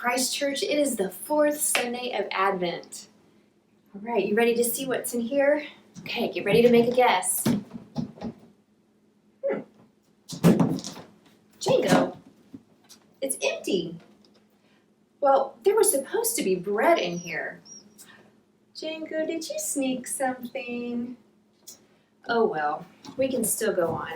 Christ Church, it is the fourth Sunday of Advent. All right, you ready to see what's in here? Okay, get ready to make a guess. Django, it's empty. Well, there was supposed to be bread in here. Django, did you sneak something? Oh well, we can still go on.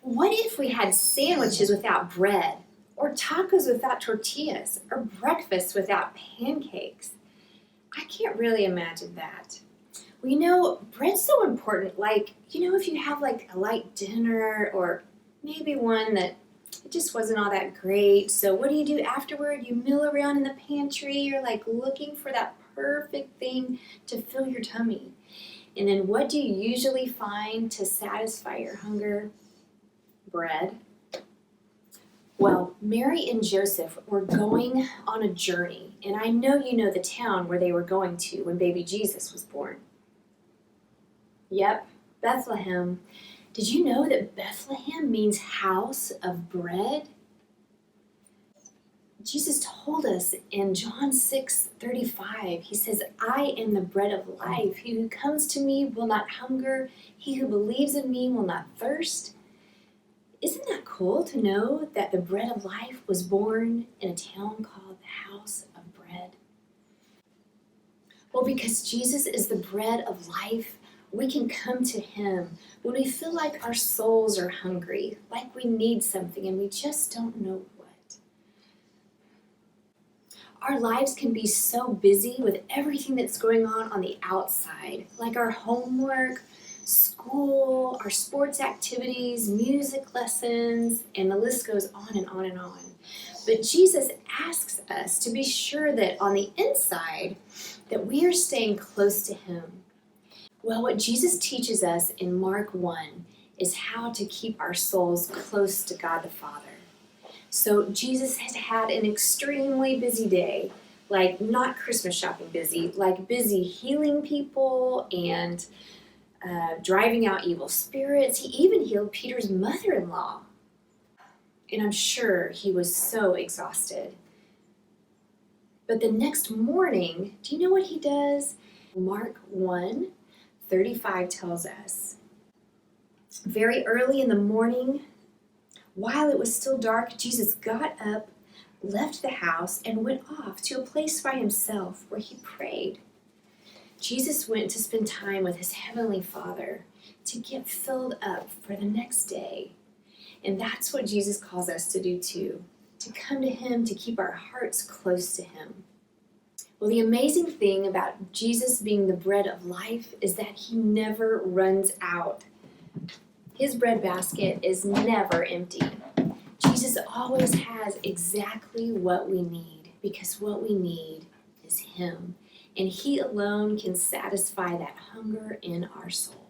What if we had sandwiches without bread? Or tacos without tortillas? Or breakfast without pancakes? I can't really imagine that. Well, you know, bread's so important. Like, if you have like a light dinner or maybe one that it just wasn't all that great. So what do? Afterward? You mill around in the pantry. You're like looking for that perfect thing to fill your tummy. And then what do you usually find to satisfy your hunger? Bread. Well, Mary and Joseph were going on a journey, and I know you know the town where they were going to when baby Jesus was born. Yep, Bethlehem. Did you know that Bethlehem means house of bread? Jesus told us in John 6:35, he says, I am the bread of life. He who comes to me will not hunger. He who believes in me will not thirst. Isn't that cool to know that the bread of life was born in a town called the House of Bread? Well, because Jesus is the bread of life, we can come to him when we feel like our souls are hungry, like we need something and we just don't know what. Our lives can be so busy with everything that's going on the outside, like our homework, school, our sports activities, music lessons, and the list goes on and on and on. But Jesus asks us to be sure that on the inside, that we are staying close to him. Well, what Jesus teaches us in Mark 1 is how to keep our souls close to God the Father. So Jesus has had an extremely busy day, like not Christmas shopping busy, like busy healing people and driving out evil spirits. He even healed Peter's mother-in-law. And I'm sure he was so exhausted. But the next morning, do you know what he does? Mark 1:35 tells us, very early in the morning, while it was still dark, Jesus got up, left the house, and went off to a place by himself where he prayed. Jesus went to spend time with his heavenly Father to get filled up for the next day. And that's what Jesus calls us to do too, to come to him, to keep our hearts close to him. Well, the amazing thing about Jesus being the bread of life is that he never runs out. His bread basket is never empty. Jesus always has exactly what we need, because what we need is him. And he alone can satisfy that hunger in our soul.